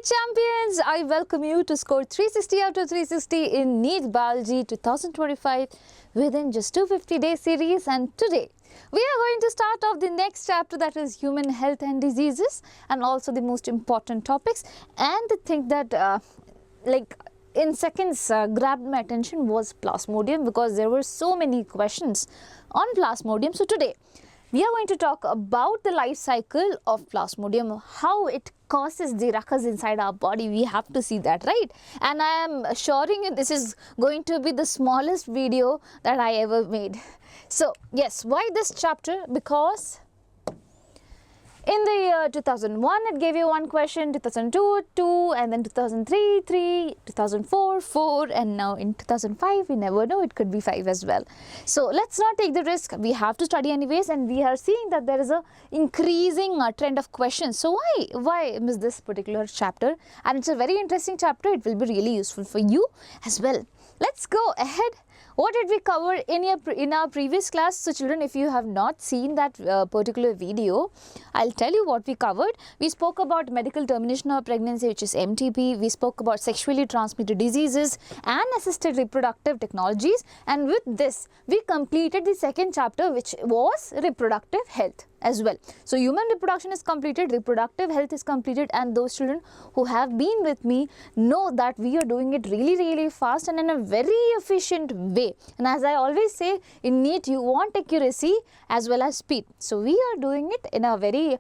champions, I welcome you to score 360 out of 360 in NEET Biology 2025 within just 250 day series. And today we are going to start off the next chapter, that is human health and diseases, and also the most important topics. And the thing that in seconds grabbed my attention was Plasmodium, because there were so many questions on Plasmodium. So today we are going to talk about the life cycle of Plasmodium, how it causes the ruckus inside our body. We have to see that, right? And I am assuring you this is going to be the smallest video that I ever made. So yes, why this chapter? Because in the year 2001, it gave you one question, 2002, 2, and then 2003, 3, 2004, 4, and now in 2005, we never know, it could be 5 as well. So let's not take the risk. We have to study anyways, and we are seeing that there is a increasing trend of questions. So why miss this particular chapter? And it's a very interesting chapter. It will be really useful for you as well. Let's go ahead. What did we cover in our previous class? So children, if you have not seen that particular video, I'll tell you what we covered. We spoke about medical termination of pregnancy, which is MTP. We spoke about sexually transmitted diseases and assisted reproductive technologies. And with this, we completed the second chapter, which was reproductive health as well. So human reproduction is completed, reproductive health is completed, and those children who have been with me know that we are doing it really fast and in a very efficient way. And as I always say, in NEET you want accuracy as well as speed. So we are doing it in a very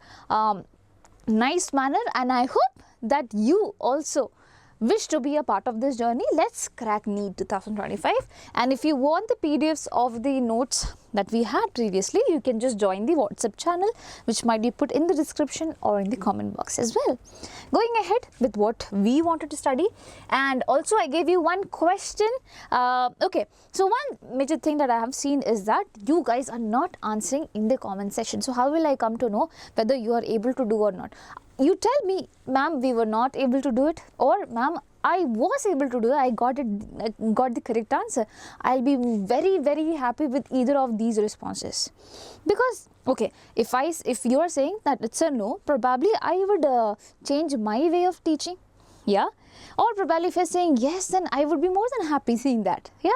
nice manner, and I hope that you also wish to be a part of this journey. Let's crack NEET 2025. And if you want the PDFs of the notes that we had previously, you can just join the WhatsApp channel, which might be put in the description or in the comment box as well. Going ahead with what we wanted to study, and also I gave you one question. Okay, so one major thing that I have seen is that you guys are not answering in the comment section. So how will I come to know whether you are able to do or not? You tell me, ma'am, we were not able to do it, or ma'am, I was able to do it, I got the correct answer. I'll be very happy with either of these responses. Because okay, if you are saying that it's a no, probably I would change my way of teaching, yeah, or probably if you're saying yes, then I would be more than happy seeing that, yeah.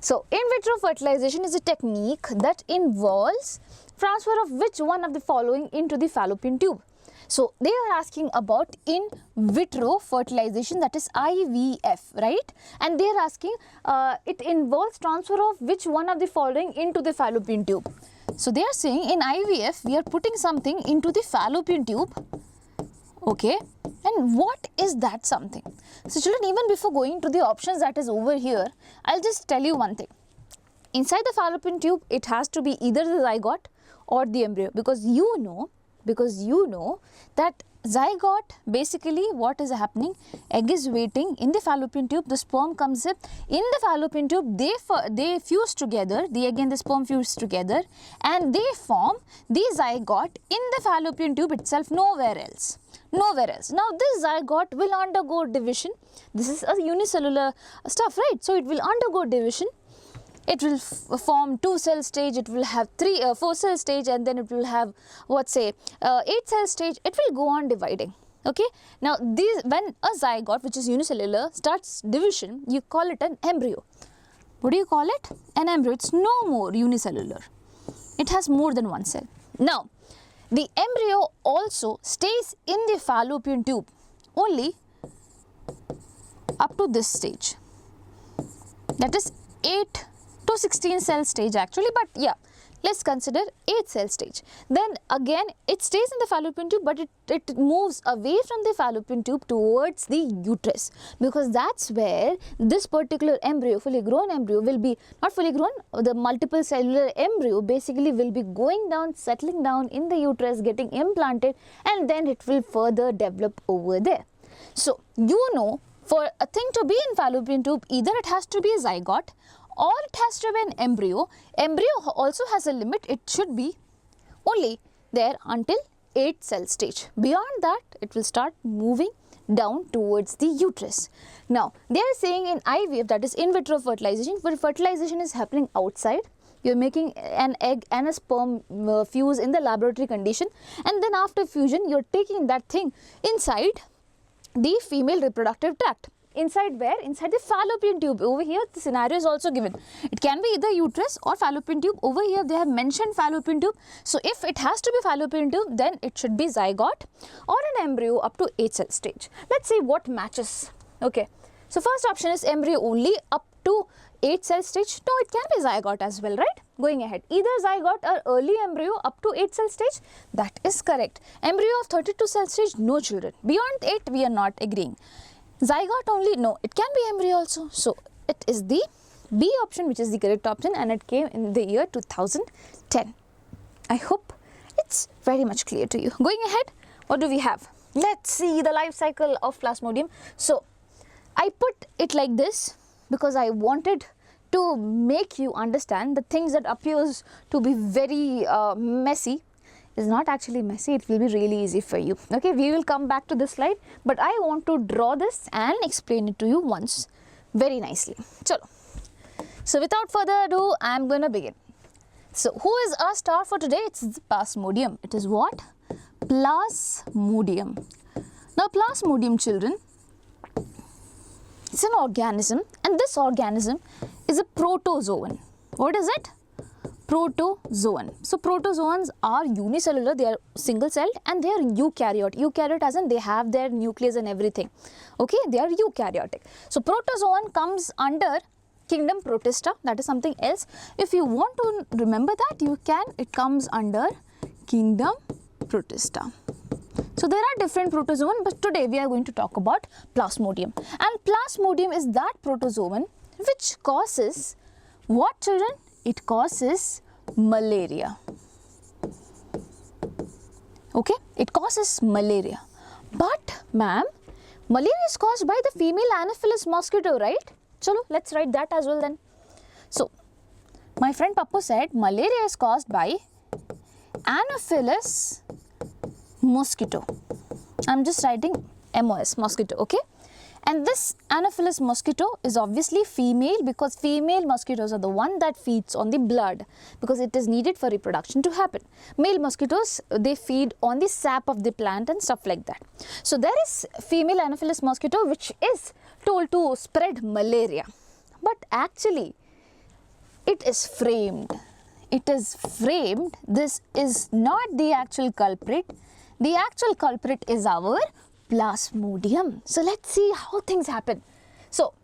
So in vitro fertilization is a technique that involves transfer of which one of the following into the fallopian tube. So they are asking about in vitro fertilization, that is IVF, right? And they are asking it involves transfer of which one of the following into the fallopian tube. So they are saying in IVF we are putting something into the fallopian tube, okay? And what is that something? So children, even before going to the options that is over here, I'll just tell you one thing. Inside the fallopian tube, it has to be either the zygote or the embryo, because you know that zygote, basically what is happening, egg is waiting in the fallopian tube, the sperm comes up in the fallopian tube, they fuse together, the egg and the sperm fuse together, and they form the zygote in the fallopian tube itself, nowhere else. Now this zygote will undergo division. This is a unicellular stuff, right? So it will undergo division. It will form 2-cell stage, it will have 4-cell stage, and then it will have 8-cell stage. It will go on dividing, okay? Now when a zygote, which is unicellular, starts division, you call it an embryo. What do you call it? An embryo. It's no more unicellular. It has more than one cell. Now the embryo also stays in the fallopian tube only up to this stage, that is 8 to 16 cell stage actually, but yeah, let's consider 8 cell stage. Then again it stays in the fallopian tube, but it moves away from the fallopian tube towards the uterus, because that's where this particular embryo, fully grown embryo, will be, not fully grown, the multiple cellular embryo basically will be going down, settling down in the uterus, getting implanted, and then it will further develop over there. So you know, for a thing to be in fallopian tube, either it has to be a zygote or it has to be an embryo. Embryo also has a limit. It should be only there until 8 cell stage. Beyond that, it will start moving down towards the uterus. Now, they are saying in IVF, that is in vitro fertilization, where fertilization is happening outside. You are making an egg and a sperm fuse in the laboratory condition, and then after fusion, you are taking that thing inside the female reproductive tract. Inside where? Inside the fallopian tube. Over here the scenario is also given. It can be either uterus or fallopian tube. Over here they have mentioned fallopian tube. So if it has to be fallopian tube, then it should be zygote or an embryo up to 8 cell stage. Let's see what matches. Okay. So first option is embryo only up to 8 cell stage. No, it can be zygote as well, right? Going ahead. Either zygote or early embryo up to 8 cell stage. That is correct. Embryo of 32 cell stage, no children. Beyond 8, we are not agreeing. Zygote only, no, it can be embryo also. So it is the B option which is the correct option, and it came in the year 2010. I hope it's very much clear to you. Going ahead, what do we have? Let's see the life cycle of Plasmodium. So I put it like this because I wanted to make you understand the things that appears to be very messy is not actually messy. It will be really easy for you. Okay, we will come back to this slide, but I want to draw this and explain it to you once very nicely. Chalo. So without further ado, I am going to begin. So who is our star for today? It's the Plasmodium. It is what? Plasmodium. Now Plasmodium, children, it's an organism, and this organism is a protozoan. What is it? Protozoan. So protozoans are unicellular, they are single celled, and they are eukaryote. Eukaryote as in they have their nucleus and everything. Okay, they are eukaryotic. So protozoan comes under kingdom Protista, that is something else. If you want to remember that, you can, it comes under kingdom Protista. So there are different protozoan, but today we are going to talk about Plasmodium. And Plasmodium is that protozoan which causes what, children? It causes malaria. Okay, it causes malaria. But ma'am, malaria is caused by the female Anopheles mosquito, right? Chalo, let's write that as well then. So, my friend Pappu said malaria is caused by Anopheles mosquito. I'm just writing MOS, mosquito, okay? And this Anopheles mosquito is obviously female because female mosquitoes are the one that feeds on the blood because it is needed for reproduction to happen. Male mosquitoes, they feed on the sap of the plant and stuff like that. So there is female Anopheles mosquito which is told to spread malaria. But actually, it is framed. It is framed. This is not the actual culprit. The actual culprit is our Plasmodium. So let's see how things happen. So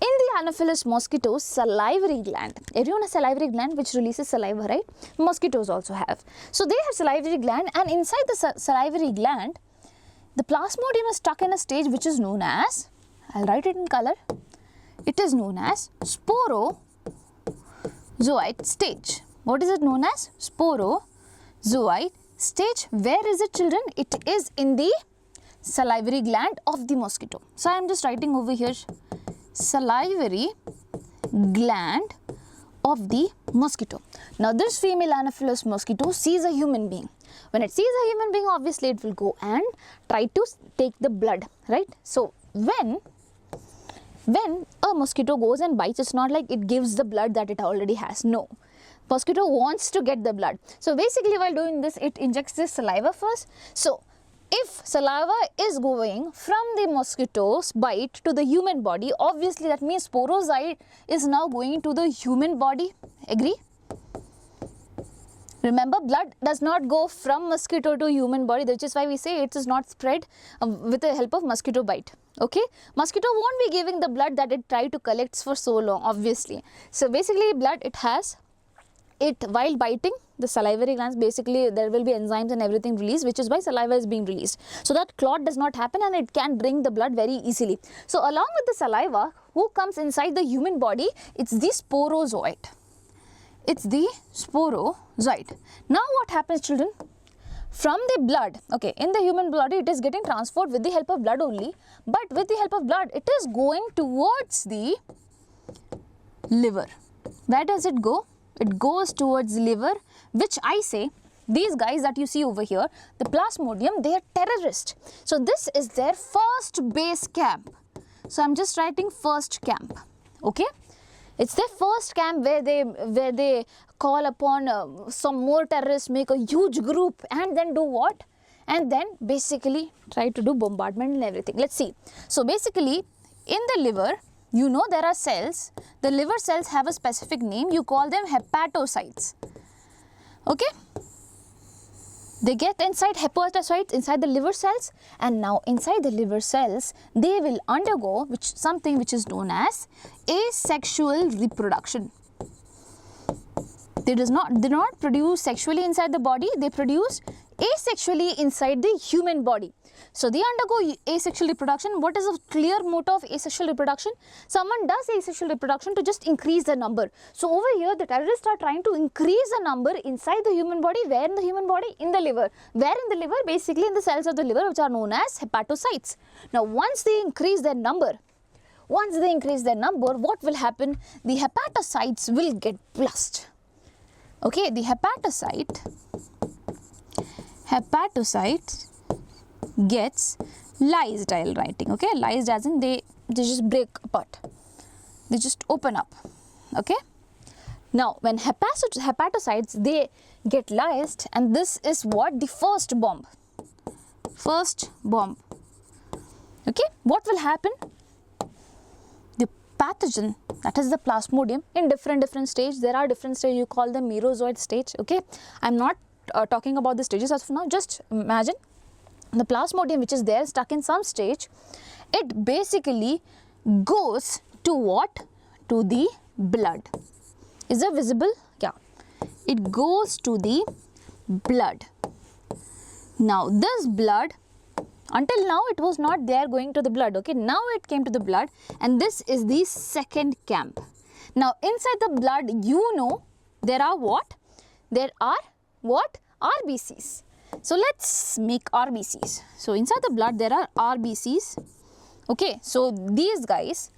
in the Anopheles mosquitoes salivary gland, everyone has salivary gland which releases saliva, right? Mosquitoes also have. So they have salivary gland, and inside the salivary gland, the Plasmodium is stuck in a stage which is known as, I'll write it in color, it is known as sporozoite stage. What is it known as? Sporozoite stage. Where is it, children? It is in the salivary gland of the mosquito. So I am just writing over here salivary gland of the mosquito. Now this female Anopheles mosquito sees a human being. When it sees a human being, obviously it will go and try to take the blood, right? So when a mosquito goes and bites, it's not like it gives the blood that it already has. No. Mosquito wants to get the blood. So basically while doing this, it injects this saliva first. So if saliva is going from the mosquito's bite to the human body, obviously that means sporozoite is now going to the human body. Agree? Remember, blood does not go from mosquito to human body, which is why we say it is not spread with the help of mosquito bite. Okay? Mosquito won't be giving the blood that it tried to collect for so long, obviously. So basically blood it has, it while biting the salivary glands, basically there will be enzymes and everything released, which is why saliva is being released. So that clot does not happen and it can drink the blood very easily. So along with the saliva, who comes inside the human body? It's the sporozoite. It's the sporozoite. Now what happens, children? From the blood, okay, in the human body it is getting transferred with the help of blood only, but with the help of blood it is going towards the liver. Where does it go? It goes towards the liver, which I say, these guys that you see over here, the Plasmodium, they are terrorists. So this is their first base camp. So I'm just writing first camp, okay? It's their first camp where they call upon some more terrorists, make a huge group and then do what? and then basically try to do bombardment and everything. Let's see. So basically in the liver, you know there are cells. The liver cells have a specific name. You call them hepatocytes. Okay. They get inside hepatocytes, inside the liver cells, and now inside the liver cells, they will undergo something which is known as asexual reproduction. They do not produce sexually inside the body, they produce asexually inside the human body. So they undergo asexual reproduction. What is a clear motto of asexual reproduction? Someone does asexual reproduction to just increase the number. So over here the terrorists are trying to increase the number inside the human body. Where in the human body? In the liver. Where in the liver? Basically in the cells of the liver, which are known as hepatocytes. Now once they increase their number, what will happen? The hepatocytes will get blast. Okay, the hepatocyte gets lysed, I am writing. Okay, lysed as in they just break apart, they just open up. Okay, now when hepatocytes they get lysed, and this is what the first bomb. Okay, what will happen? The pathogen, that is the plasmodium, in different stage. There are different stages, you call them merozoite stage. Okay, I am not talking about the stages as of now. Just imagine the plasmodium which is there stuck in some stage. It basically goes to what? To the blood. Is it visible? Yeah, it goes to the blood. Now this blood, until now it was not there going to the blood. Okay, now it came to the blood, and this is the second camp. Now inside the blood, you know there are what? There are what? RBCs. So let's make RBCs. So inside the blood there are RBCs. Okay, so these guys,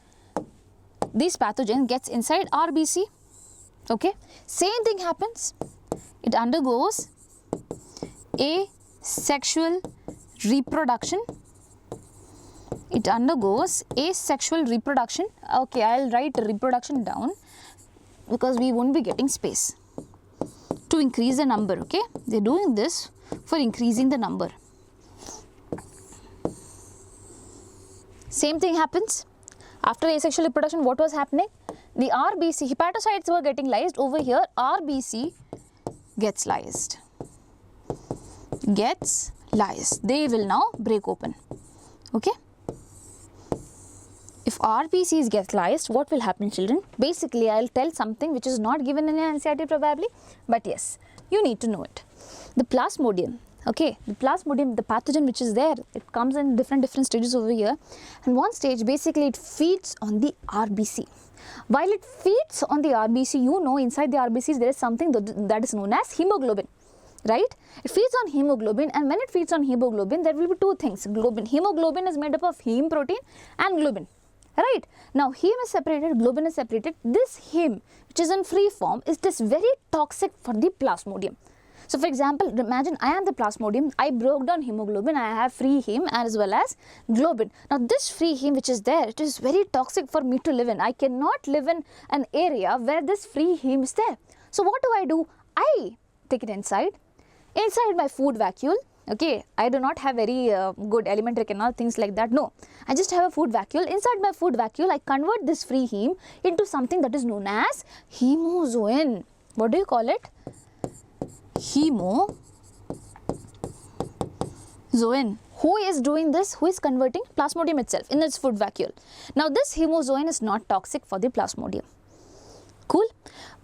this pathogen gets inside RBC. Okay, same thing happens. It undergoes asexual reproduction. Okay, I'll write reproduction down because we won't be getting space to increase the number. Okay, they're doing this for increasing the number. Same thing happens after asexual reproduction. What was happening? The RBC, hepatocytes were getting lysed. Over here RBC gets lysed. They will now break open. Okay, if RBCs get lysed, what will happen, children? Basically I'll tell something which is not given in NCERT probably, but yes, you need to know it. The plasmodium, okay, the pathogen which is there, it comes in different stages over here, and one stage basically it feeds on the RBC. While it feeds on the RBC, you know inside the RBCs there is something that is known as hemoglobin, right? It feeds on hemoglobin, and when it feeds on hemoglobin, there will be two things. Hemoglobin is made up of heme protein and globin, right? Now heme is separated, globin is separated. This heme which is in free form is this very toxic for the plasmodium. So for example, imagine I am the plasmodium, I broke down hemoglobin, I have free heme as well as globin. Now this free heme which is there, it is very toxic for me to live in. I cannot live in an area where this free heme is there. So what do? I take it inside my food vacuole. Okay, I do not have very good elementary canal, things like that. No, I just have a food vacuole. Inside my food vacuole, I convert this free heme into something that is known as hemozoin. What do you call it? Hemozoin. Who is doing this? Who is converting? Plasmodium itself in its food vacuole. Now this hemozoin is not toxic for the plasmodium. Cool.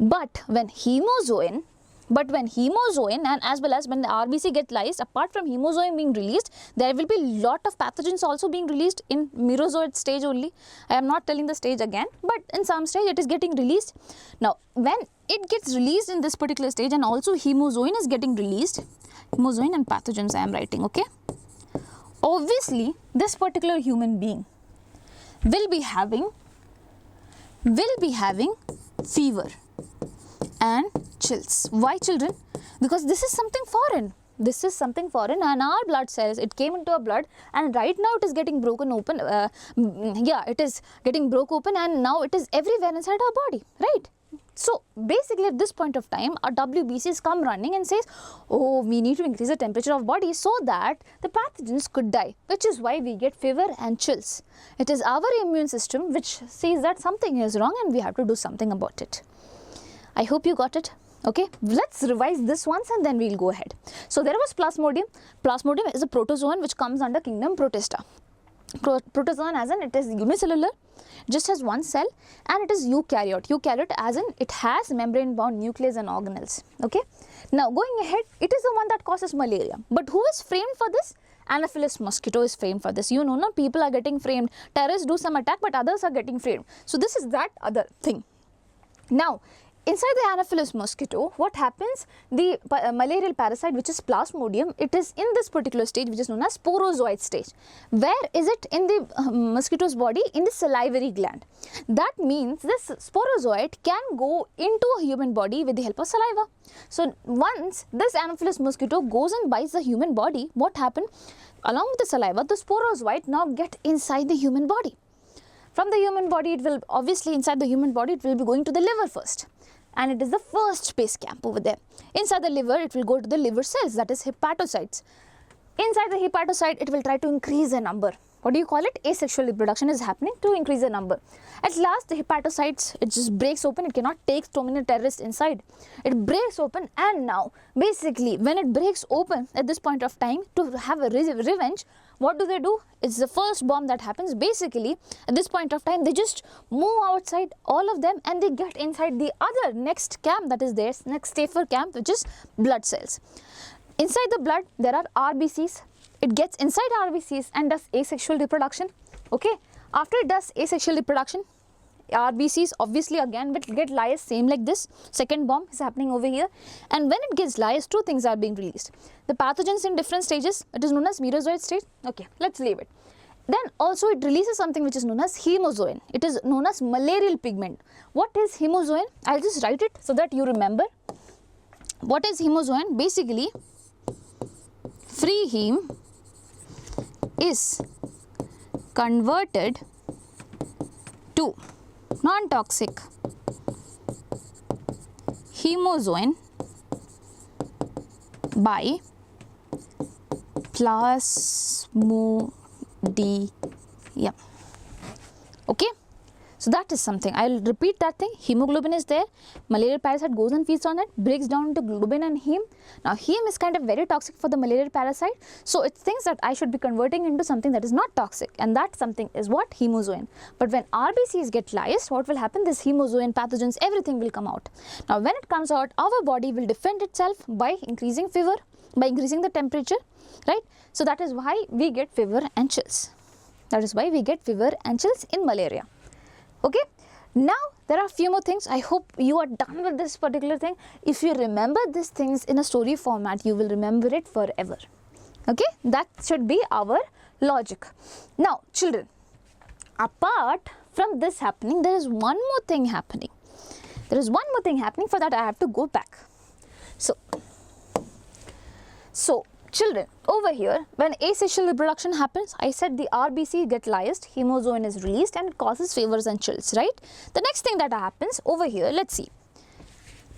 But when hemozoin and as well as when the RBC get lysed, apart from hemozoin being released, there will be lot of pathogens also being released in merozoite stage only. I am not telling the stage again, but in some stage it is getting released. Now when it gets released in this particular stage, and also hemozoin is getting released, hemozoin and pathogens I am writing. Okay, obviously this particular human being will be having fever and chills. Why, children? Because this is something foreign. And our blood cells, it came into our blood, and right now it is getting broken open. It is getting broke open, and now it is everywhere inside our body, right? So basically at this point of time, our WBCs come running and says, oh, we need to increase the temperature of body so that the pathogens could die, which is why we get fever and chills. It is our immune system which says that something is wrong and we have to do something about it. I hope you got it. Okay, let's revise this once and then we'll go ahead. So there was Plasmodium. Plasmodium is a protozoan which comes under kingdom Protista. Protozoan as in it is unicellular, just has one cell, and it is eukaryote. Eukaryote as in it has membrane bound nucleus and organelles. Okay. Now going ahead, it is the one that causes malaria. But who is framed for this? Anopheles mosquito is framed for this. You know, no, people are getting framed. Terrorists do some attack, but others are getting framed. So this is that other thing. Now, inside the Anopheles mosquito, what happens? The malarial parasite, which is Plasmodium, it is in this particular stage which is known as sporozoite stage. Where is it in the mosquito's body? In the salivary gland. That means this sporozoite can go into a human body with the help of saliva. So once this Anopheles mosquito goes and bites the human body, what happened? Along with the saliva, the sporozoite now get inside the human body. From the human body, it will obviously inside the human body, it will be going to the liver first. And it is the first base camp over there. Inside the liver, it will go to the liver cells, that is hepatocytes. Inside the hepatocyte, it will try to increase the number. What do you call it? Asexual reproduction is happening to increase the number. At last, the hepatocytes, it just breaks open. It cannot take so many terrorists inside. It breaks open, and now, basically, when it breaks open at this point of time to have a revenge, what do? It's the first bomb that happens. Basically, at this point of time, they just move outside, all of them, and they get inside the other next camp that is there, next safer camp, which is blood cells. Inside the blood, there are RBCs. It gets inside RBCs and does asexual reproduction. Okay. After it does asexual reproduction, RBCs obviously again will get lyase, same like this. Second bomb is happening over here. And when it gets lyase, two things are being released. The pathogens in different stages, it is known as merozoite stage. Okay, let's leave it. Then also it releases something which is known as hemozoin. It is known as malarial pigment. What is hemozoin? I'll just write it so that you remember. What is hemozoin? Basically, free heme is converted to non-toxic hemozoin by Plasmodium. Okay. So that is something. I'll repeat that thing. Hemoglobin is there. Malarial parasite goes and feeds on it, breaks down into globin and heme. Now heme is kind of very toxic for the malarial parasite. So it thinks that I should be converting into something that is not toxic, and that something is what? Hemozoin. But when RBCs get lyased, what will happen? This hemozoin, pathogens, everything will come out. Now when it comes out, our body will defend itself by increasing fever, by increasing the temperature, right? So that is why we get fever and chills. That is why we get fever and chills in malaria. Okay. Now there are a few more things. I hope you are done with this particular thing. If you remember these things in a story format, you will remember it forever. Okay. That should be our logic. Now children, apart from this happening, there is one more thing happening. There is one more thing happening. For that I have to go back. So children, over here, when asexual reproduction happens, I said the RBC get lyased, hemozoin is released and it causes fevers and chills, right? The next thing that happens over here, let's see.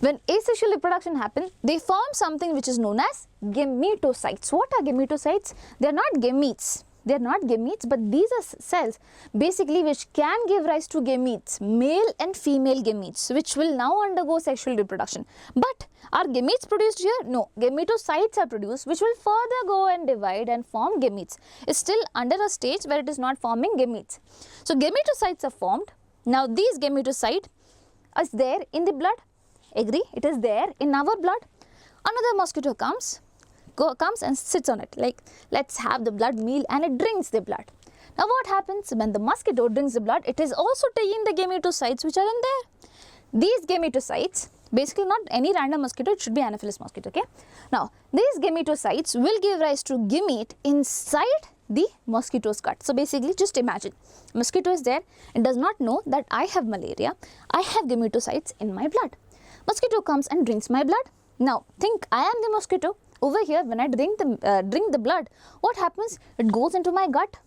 When asexual reproduction happens, they form something which is known as gametocytes. What are gametocytes? They are not gametes. They are not gametes, but these are cells basically which can give rise to gametes, male and female gametes, which will now undergo sexual reproduction. But are gametes produced here? No. Gametocytes are produced, which will further go and divide and form gametes. It's still under a stage where it is not forming gametes. So gametocytes are formed. Now these gametocytes is there in the blood. Agree? It is there in our blood. Another mosquito comes and sits on it, like let's have the blood meal, and it drinks the blood. Now what happens when the mosquito drinks the blood? It is also taking the gametocytes which are in there. These gametocytes, basically not any random mosquito, it should be Anopheles mosquito, okay. Now these gametocytes will give rise to gamete inside the mosquito's gut. So basically just imagine, mosquito is there and does not know that I have malaria, I have gametocytes in my blood. Mosquito comes and drinks my blood. Now think I am the mosquito. Over here, when I drink the blood, what happens? It goes into my gut.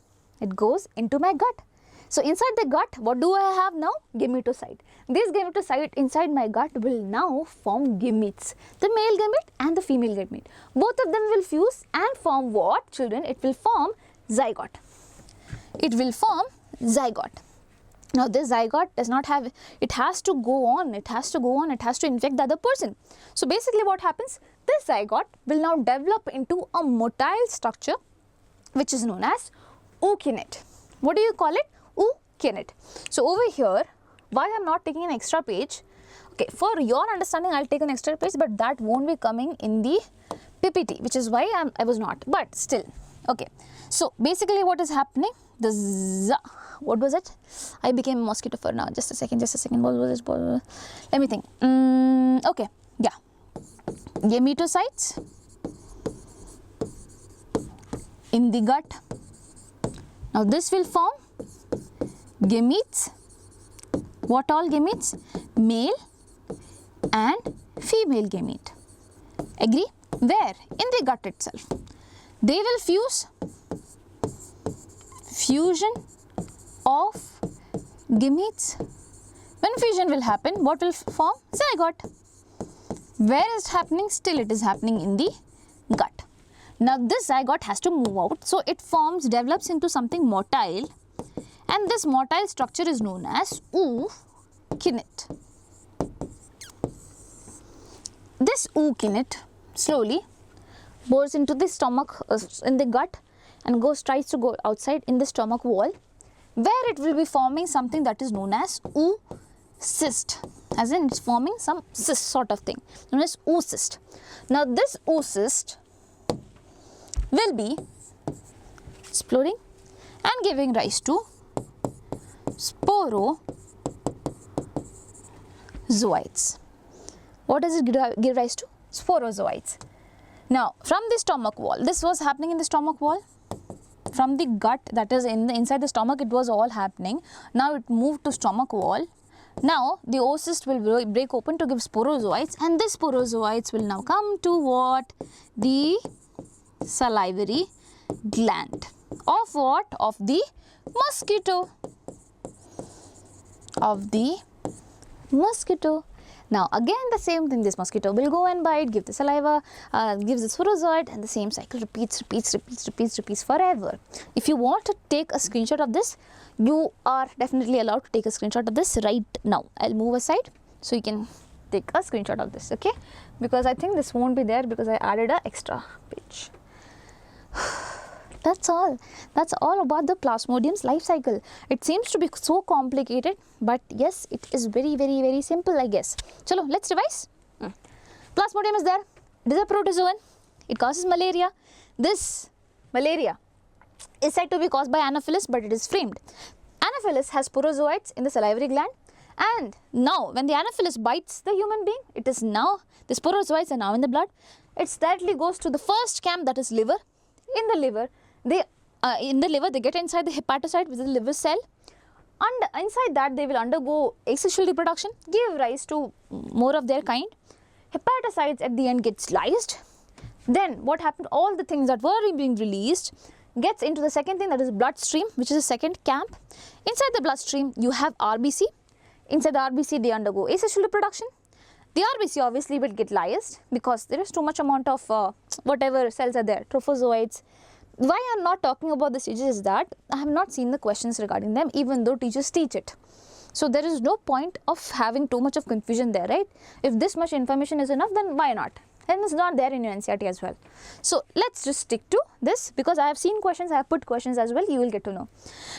It goes into my gut. So inside the gut, what do I have now? Gametocyte. This gametocyte inside my gut will now form gametes, the male gamete and the female gamete. Both of them will fuse and form what, children? It will form zygote. It will form zygote. Now this zygote does not have, it has to go on, it has to infect the other person. So basically what happens, this zygote will now develop into a motile structure which is known as ookinete. What do you call it? Ookinete. So over here, why I am not taking an extra page, okay, for your understanding I will take an extra page, but that won't be coming in the PPT, which is why I was not, but still, okay. So basically what is happening, what was it? I became a mosquito for now, just a second, what was it? Let me think. Okay, yeah, gametocytes in the gut. Now this will form gametes. What all gametes? Male and female gamete. Agree? Where? In the gut itself. They will fuse. Fusion of gametes. When fusion will happen, what will form? Zygote. Where is it happening? Still it is happening in the gut. Now this zygote has to move out, so it develops into something motile, and this motile structure is known as ookinete. This ookinete slowly bores into the stomach, in the gut, and tries to go outside in the stomach wall, where it will be forming something that is known as oocyst, as in it's forming some cyst sort of thing, known as oocyst. Now this oocyst will be exploding and giving rise to sporozoites. What does it give rise to? Sporozoites. Now from the stomach wall, this was happening in the stomach wall. From the gut, that is inside the stomach, it was all happening. Now it moved to stomach wall. Now the oocyst will break open to give sporozoites, and these sporozoites will now come to what? The salivary gland. Of what? Of the mosquito. Of the mosquito. Now again the same thing, this mosquito will go and bite, give the saliva, gives the sporozoid, and the same cycle repeats forever. If you want to take a screenshot of this, you are definitely allowed to take a screenshot of this right now. I'll move aside so you can take a screenshot of this, okay? Because I think this won't be there because I added an extra page. That's all. That's all about the Plasmodium's life cycle. It seems to be so complicated, but yes, it is very simple, I guess. Chalo, let's revise. Plasmodium is there. It is a protozoan. It causes malaria. This malaria is said to be caused by Anopheles, but it is framed. Anopheles has sporozoites in the salivary gland, and now when the Anopheles bites the human being, it is now, the sporozoites are now in the blood. It directly goes to the first camp, that is liver. In the liver, they get inside the hepatocyte, which is the liver cell, and inside that they will undergo asexual reproduction, give rise to more of their kind. Hepatocytes at the end get sliced. Then what happened? All the things that were being released gets into the second thing, that is bloodstream, which is the second camp. Inside the bloodstream, you have RBC. Inside the RBC, they undergo asexual reproduction. The RBC obviously will get lyased because there is too much amount of whatever cells are there, trophozoites. Why I am not talking about the stages is that I have not seen the questions regarding them, even though teachers teach it. So there is no point of having too much of confusion there, right? If this much information is enough, then why not? And it's not there in your NCERT as well. So let's just stick to this because I have seen questions, I have put questions as well, you will get to know.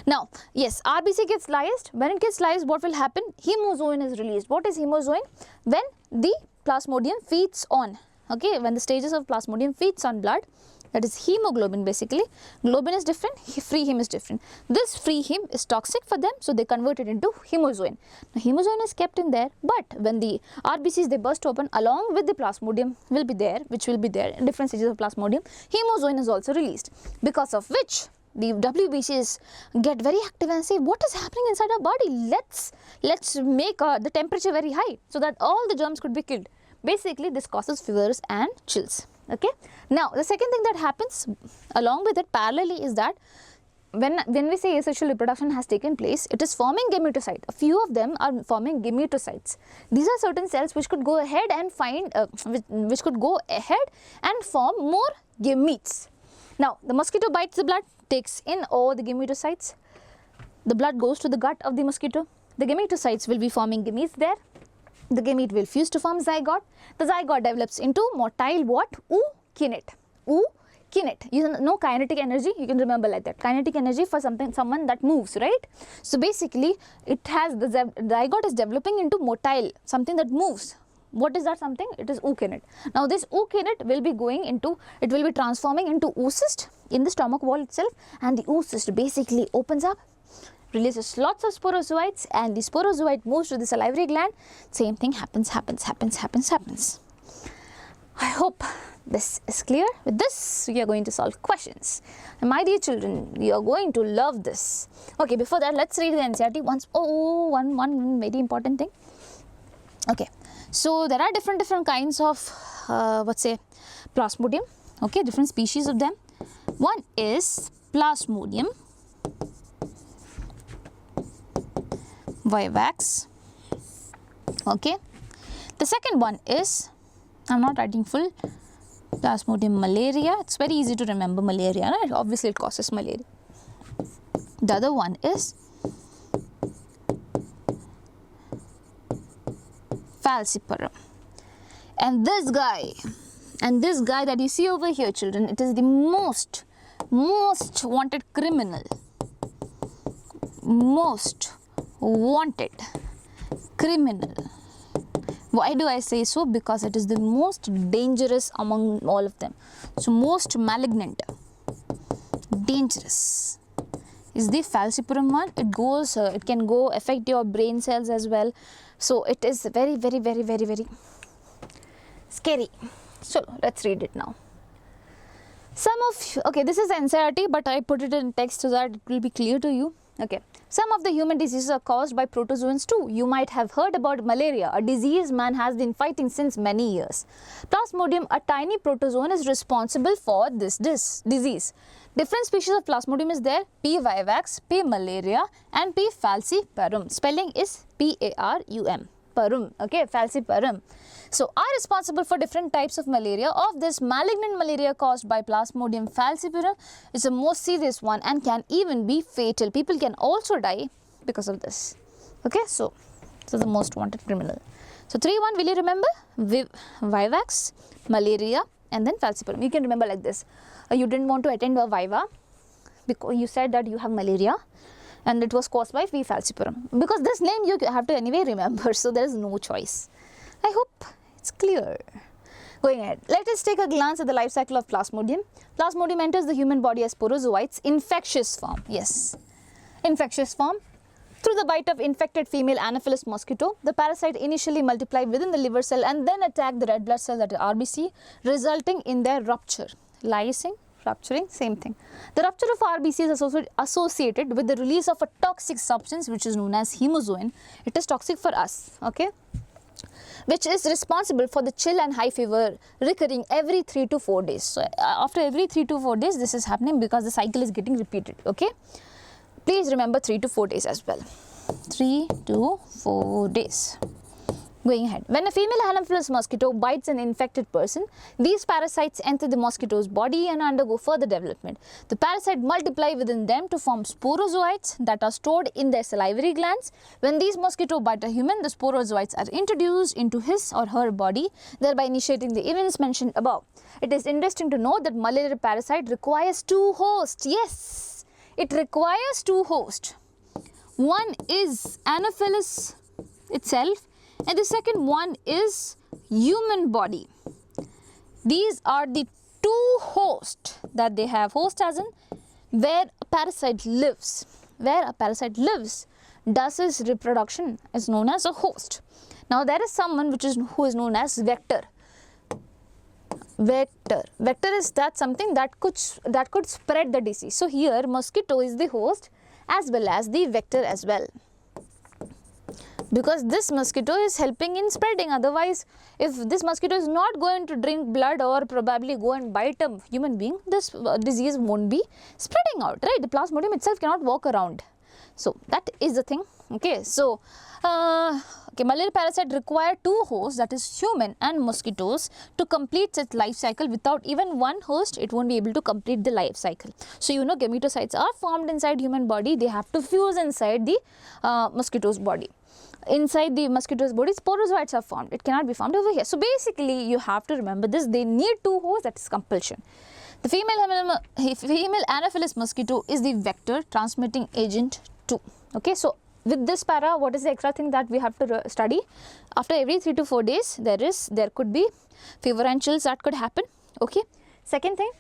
Now, yes, RBC gets lyased. When it gets lyased, what will happen? Hemozoin is released. What is hemozoin? When the Plasmodium feeds on, okay, when the stages of Plasmodium feeds on blood, that is hemoglobin basically. Globin is different, free heme is different. This free heme is toxic for them, so they convert it into hemozoin. Now hemozoin is kept in there, but when the RBCs they burst open, along with the Plasmodium will be there, which will be there in different stages of Plasmodium, hemozoin is also released, because of which the WBCs get very active and say, what is happening inside our body? Let's make the temperature very high so that all the germs could be killed. Basically, this causes fevers and chills. Okay. Now, the second thing that happens along with it parallelly is that when we say asexual reproduction has taken place, it is forming gametocyte. A few of them are forming gametocytes. These are certain cells which could go ahead and find which could go ahead and form more gametes. Now the mosquito bites the blood, takes in all the gametocytes. The blood goes to the gut of the mosquito. The gametocytes will be forming gametes there. The gamete will fuse to form zygote. The zygote develops into motile what? Ookinete. Ookinete. You know kinetic energy, you can remember like that. Kinetic energy for someone that moves, right? So basically it has the zygote is developing into motile, something that moves. What is that something? It is ookinete. Now this ookinete will be going into, it will be transforming into oocyst in the stomach wall itself, and the oocyst basically opens up, releases lots of sporozoites, and the sporozoite moves to the salivary gland. Same thing happens. I hope this is clear. With this, we are going to solve questions. And my dear children, you are going to love this. Okay, before that, let's read the NCERT once. One very important thing. Okay, so there are different kinds of, Plasmodium. Okay, different species of them. One is Plasmodium vivax. Okay, the second one is, I'm not writing full, Plasmodium malaria. It's very easy to remember malaria, right? Obviously it causes malaria. The other one is falciparum. And this guy that you see over here, children, it is the most wanted criminal. Most wanted criminal. Why do I say so? Because it is the most dangerous among all of them. So most malignant, dangerous is the falciparum one. It goes, it can go affect your brain cells as well. So it is very scary. So let's read it now. Okay, this is NCERT, but I put it in text so that it will be clear to you. Okay, some of the human diseases are caused by protozoans too. You might have heard about malaria, a disease man has been fighting since many years. Plasmodium, a tiny protozoan, is responsible for this disease. Different species of Plasmodium is there: P. vivax, P. malaria, and P. falciparum. Spelling is P-A-R-U-M. Parum, okay, falciparum. So, are responsible for different types of malaria. Of this, malignant malaria caused by Plasmodium falciparum is the most serious one and can even be fatal. People can also die because of this. Okay, so the most wanted criminal. So 3-1, will you remember? Vivax, malaria, and then falciparum. You can remember like this. You didn't want to attend a viva because you said that you have malaria, and it was caused by V. falciparum. Because this name you have to anyway remember, so there is no choice. I hope it's clear. Going ahead, let us take a glance at the life cycle of Plasmodium. Plasmodium enters the human body as sporozoites, infectious form. Yes, infectious form. Through the bite of infected female Anopheles mosquito, the parasite initially multiply within the liver cell and then attack the red blood cell, that is RBC, resulting in their rupture. Lysing, rupturing, same thing. The rupture of RBC is also associated with the release of a toxic substance which is known as hemozoin. It is toxic for us, okay, which is responsible for the chill and high fever recurring every 3 to 4 days. So, after every 3 to 4 days this is happening because the cycle is getting repeated, okay. Please remember 3 to 4 days as well. 3 to 4 days. Going ahead, when a female Anopheles mosquito bites an infected person, these parasites enter the mosquito's body and undergo further development. The parasite multiply within them to form sporozoites that are stored in their salivary glands. When these mosquitoes bite a human, the sporozoites are introduced into his or her body, thereby initiating the events mentioned above. It is interesting to note that malaria parasite requires 2 hosts. Yes, it requires 2 hosts. One is Anopheles itself, and the second one is human body. These are the 2 hosts that they have. Host as in where a parasite lives. Where a parasite lives does his reproduction is known as a host. Now there is someone who is known as vector. Vector is that something that could spread the disease. So here mosquito is the host as well as the vector as well. because this mosquito is helping in spreading. Otherwise, if this mosquito is not going to drink blood or probably go and bite a human being, this disease won't be spreading out, right? The Plasmodium itself cannot walk around. So that is the thing. Okay, so malarial parasite require two hosts, that is human and mosquitoes, to complete its life cycle. Without even one host, it won't be able to complete the life cycle. So you know, gametocytes are formed inside human body. They have to fuse inside the mosquito's body. Inside the mosquito's body, sporozoites are formed. It cannot be formed over here. So basically, you have to remember this. They need two hosts. That is compulsion. The female Anopheles mosquito is the vector transmitting agent too. Okay, so with this para, what is the extra thing that we have to study? After every 3 to 4 days, there could be fever and chills that could happen. Okay. Second thing,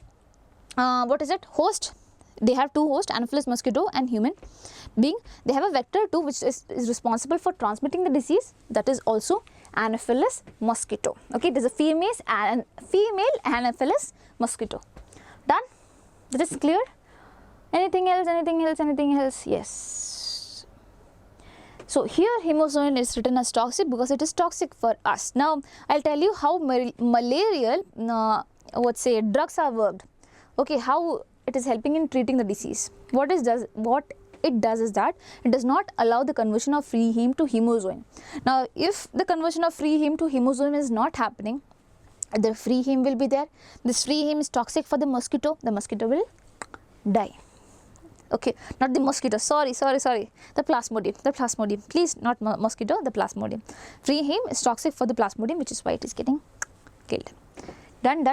what is it? Host. They have two hosts, Anopheles mosquito and human being. They have a vector too, which is responsible for transmitting the disease. That is also Anopheles mosquito. Okay, it is a female Anopheles mosquito. Done? That is clear? Anything else? Anything else? Anything else? Yes. So here hemozoin is written as toxic because it is toxic for us. Now I'll tell you how malarial drugs are worked. Okay, how it is helping in treating the disease. What it does is that it does not allow the conversion of free heme to hemozoin. Now if the conversion of free heme to hemozoin is not happening, the free heme will be there. This free heme is toxic for the mosquito. The mosquito will die. Okay, not the mosquito, sorry, the plasmodium, please, not mosquito, the plasmodium. Free heme is toxic for the plasmodium, which is why it is getting killed. Done.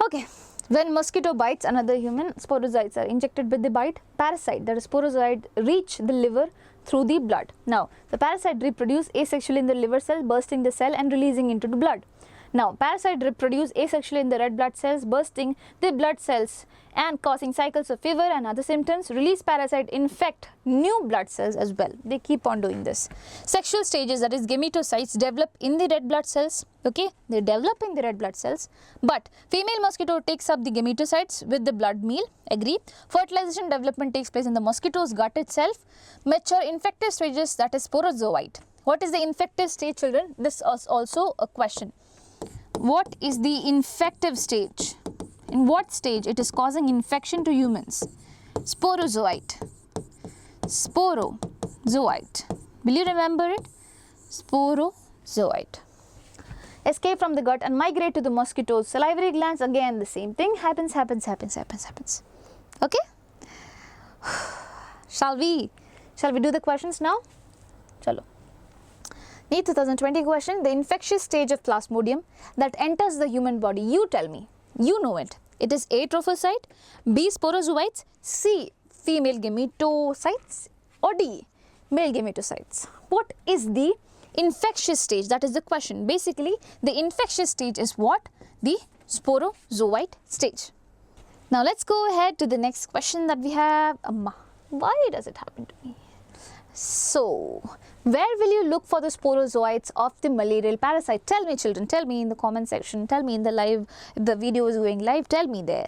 Okay, when mosquito bites another human, sporozoites are injected with the bite. Parasite, that is sporozoid, reach the liver through the blood. Now, the parasite reproduce asexually in the liver cell, bursting the cell and releasing into the blood. Now, parasite reproduce asexually in the red blood cells, bursting the blood cells and causing cycles of fever and other symptoms. Release parasite infect new blood cells as well. They keep on doing this. Sexual stages, that is gametocytes, develop in the red blood cells. Okay, they develop in the red blood cells. But female mosquito takes up the gametocytes with the blood meal. Agree. Fertilization development takes place in the mosquito's gut itself. Mature infective stages, that is sporozoite. What is the infective stage, children? This is also a question. What is the infective stage? In what stage it is causing infection to humans? Sporozoite. Will you remember it? Sporozoite. Escape from the gut and migrate to the mosquito's salivary glands. Again, the same thing happens. Okay? Shall we do the questions now? Chalo. NEET 2020 question, the infectious stage of Plasmodium that enters the human body. You tell me. You know it. It is A, trophocyte, B, sporozoites, C, female gametocytes, or D, male gametocytes. What is the infectious stage? That is the question. Basically, the infectious stage is what? The sporozoite stage. Now, let's go ahead to the next question that we have. Why does it happen to me? So, where will you look for the sporozoites of the malarial parasite? Tell me, children, tell me in the comment section, tell me in the live, if the video is going live, tell me there.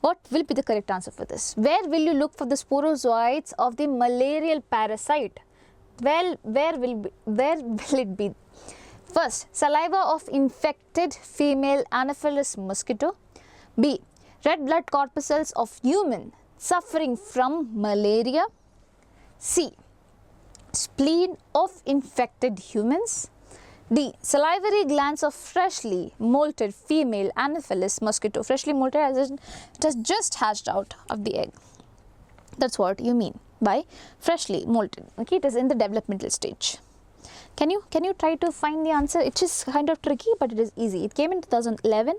What will be the correct answer for this? Where will you look for the sporozoites of the malarial parasite? Well, where will it be? First, saliva of infected female Anopheles mosquito. B, red blood corpuscles of human suffering from malaria. C, spleen of infected humans. D, salivary glands of freshly molted female Anopheles mosquito. Freshly molted as it has just hatched out of the egg. That's what you mean by freshly molted. Okay, it is in the developmental stage. Can you try to find the answer? It is kind of tricky, but it is easy. It came in 2011.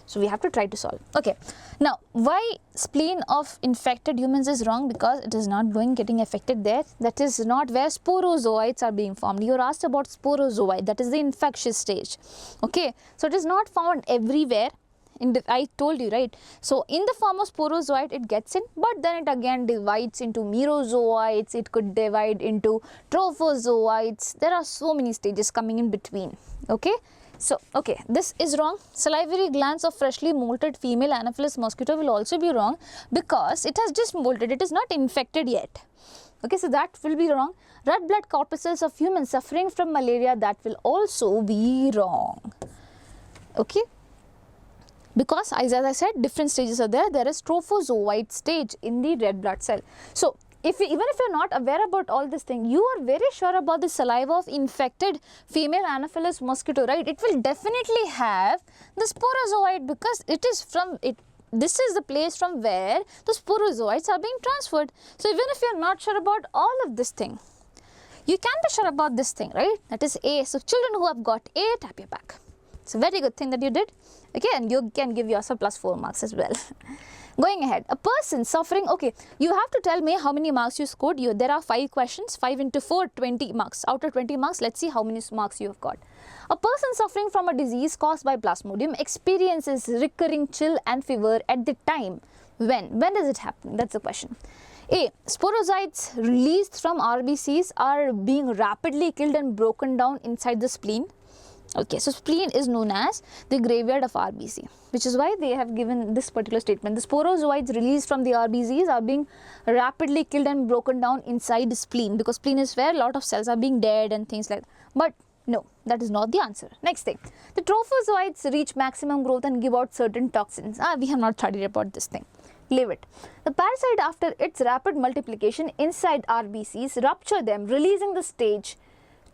So we have to try to solve. Okay. Now, why spleen of infected humans is wrong? Because it is not getting affected there. That is not where sporozoites are being formed. You are asked about sporozoite. That is the infectious stage. Okay. So it is not found everywhere. I told you, right? So in the form of sporozoite, it gets in, but then it again divides into merozoites. It could divide into trophozoites. There are so many stages coming in between. Okay. So, okay, this is wrong. Salivary glands of freshly molted female Anopheles mosquito will also be wrong because it has just molted. It is not infected yet. Okay, so that will be wrong. Red blood corpuscles of humans suffering from malaria, that will also be wrong. Okay, because as I said, different stages are there. There is trophozoite stage in the red blood cell. So even if you're not aware about all this thing, you are very sure about the saliva of infected female Anopheles mosquito, right? It will definitely have the sporozoite, because it is from it. This is the place from where the sporozoites are being transferred. So even if you're not sure about all of this thing, you can be sure about this thing, right? That is A. So children who have got A, tap your back. It's a very good thing that you did. Okay, and you can give yourself +4 marks as well. Going ahead, a person suffering, okay, you have to tell me how many marks you scored. There are 5 questions, 5 into 4, 20 marks. Out of 20 marks, let's see how many marks you have got. A person suffering from a disease caused by Plasmodium experiences recurring chill and fever at the time. When does it happen? That's the question. A. Sporozoites released from RBCs are being rapidly killed and broken down inside the spleen. Okay, so spleen is known as the graveyard of RBC, which is why they have given this particular statement. The sporozoites released from the RBCs are being rapidly killed and broken down inside the spleen, because spleen is where a lot of cells are being dead and things like that. But no, that is not the answer. Next thing, the trophozoites reach maximum growth and give out certain toxins. We have not studied about this thing. Leave it. The parasite, after its rapid multiplication inside RBCs, rupture them, releasing the stage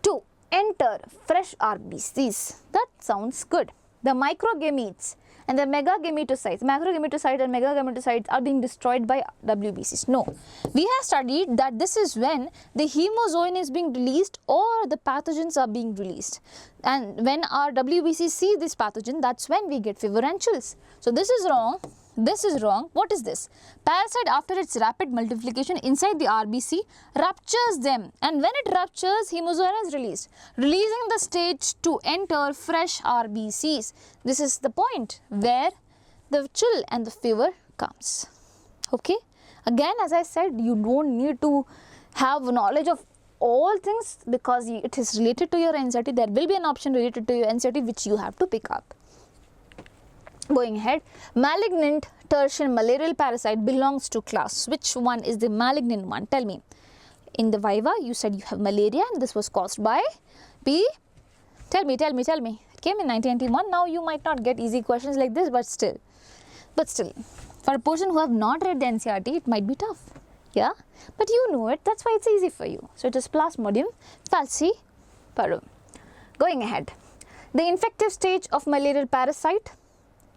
to enter fresh RBCs. That sounds good. The microgametes and the megagametocytes, macrogametocytes and megagametocytes are being destroyed by WBCs. No, we have studied that this is when the hemozoin is being released or the pathogens are being released. And when our WBCs see this pathogen, that's when we get fever and chills. So this is wrong. This is wrong. What is this? Parasite, after its rapid multiplication inside the RBC, ruptures them, and when it ruptures, hemozoin is released, releasing the stage to enter fresh RBCs. This is the point where the chill and the fever comes. Okay. Again, as I said, you don't need to have knowledge of all things, because it is related to your anxiety. There will be an option related to your anxiety which you have to pick up. Going ahead, malignant tertian malarial parasite belongs to class. Which one is the malignant one? Tell me. In the Viva, you said you have malaria and this was caused by P. Tell me. It came in 1991. Now you might not get easy questions like this, but still, for a person who have not read the NCERT, it might be tough. Yeah, but you know it. That's why it's easy for you. So it is Plasmodium falciparum. Going ahead, the infective stage of malarial parasite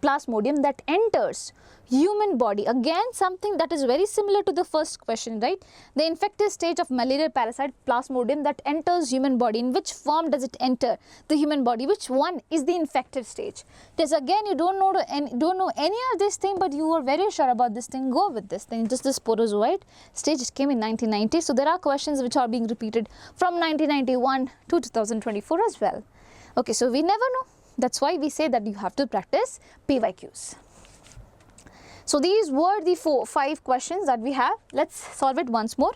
Plasmodium that enters human body. Again, something that is very similar to the first question, right? The infective stage of malarial parasite Plasmodium that enters human body. In which form does it enter the human body? Which one is the infective stage? This again, you don't know any of this thing, but you are very sure about this thing. Go with this thing. Just the sporozoite stage. It came in 1990. So there are questions which are being repeated from 1991 to 2024 as well. Okay, so we never know. That's why we say that you have to practice PYQs. So these were the 5 questions that we have. Let's solve it once more.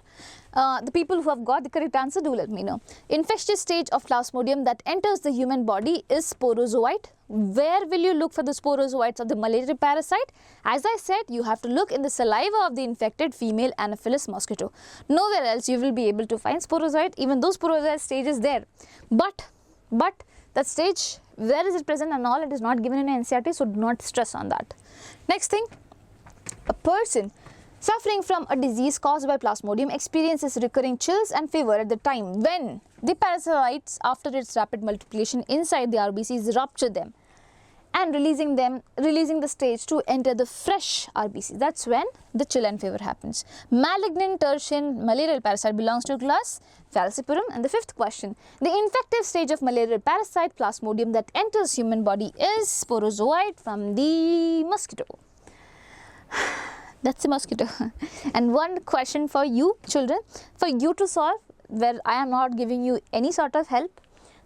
The people who have got the correct answer, do let me know. Infectious stage of Plasmodium that enters the human body is sporozoite. Where will you look for the sporozoites of the malaria parasite? As I said, you have to look in the saliva of the infected female Anopheles mosquito. Nowhere else you will be able to find sporozoite, even though sporozoite stage is there. But that stage, where is it present and all, it is not given in NCERT, so do not stress on that. Next thing, a person suffering from a disease caused by Plasmodium experiences recurring chills and fever at the time when the parasites, after its rapid multiplication inside the RBCs, rupture them and releasing the stage to enter the fresh RBC. That's when the chill and fever happens. Malignant tertian malarial parasite belongs to class falciparum. And the 5th question, the infective stage of malarial parasite Plasmodium that enters human body is sporozoite from the mosquito. That's the mosquito. And one question for you children, for you to solve, where I am not giving you any sort of help.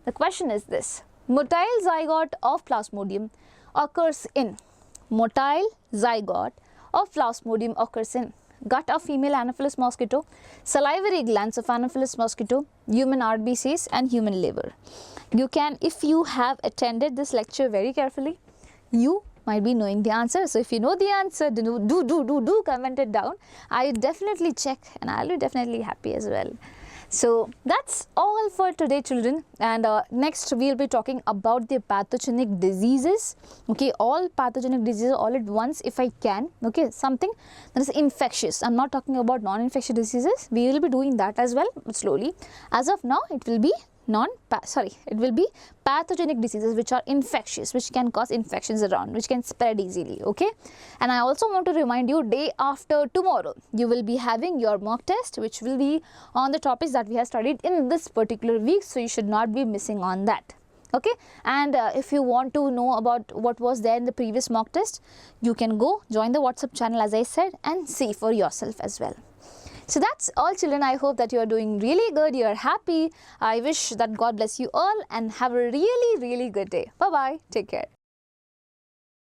The question is this: motile zygote of Plasmodium occurs in gut of female Anopheles mosquito, salivary glands of Anopheles mosquito, human RBCs and human liver. You can, if you have attended this lecture very carefully, you might be knowing the answer. So if you know the answer, do comment it down. I definitely check and I'll be definitely happy as well. So that's all for today, children, and next we'll be talking about the pathogenic diseases. Okay, all pathogenic diseases all at once if I can. Okay, something that is infectious. I'm not talking about non-infectious diseases. We will be doing that as well, but slowly. As of now, it will be pathogenic diseases which are infectious, which can cause infections around, which can spread easily. Okay, and I also want to remind you, day after tomorrow you will be having your mock test, which will be on the topics that we have studied in this particular week, so you should not be missing on that. Okay, and if you want to know about what was there in the previous mock test, you can go join the WhatsApp channel, as I said, and see for yourself as well. So that's all, children. I hope that you are doing really good, you are happy. I wish that God bless you all and have a really good day. Bye bye. Take care.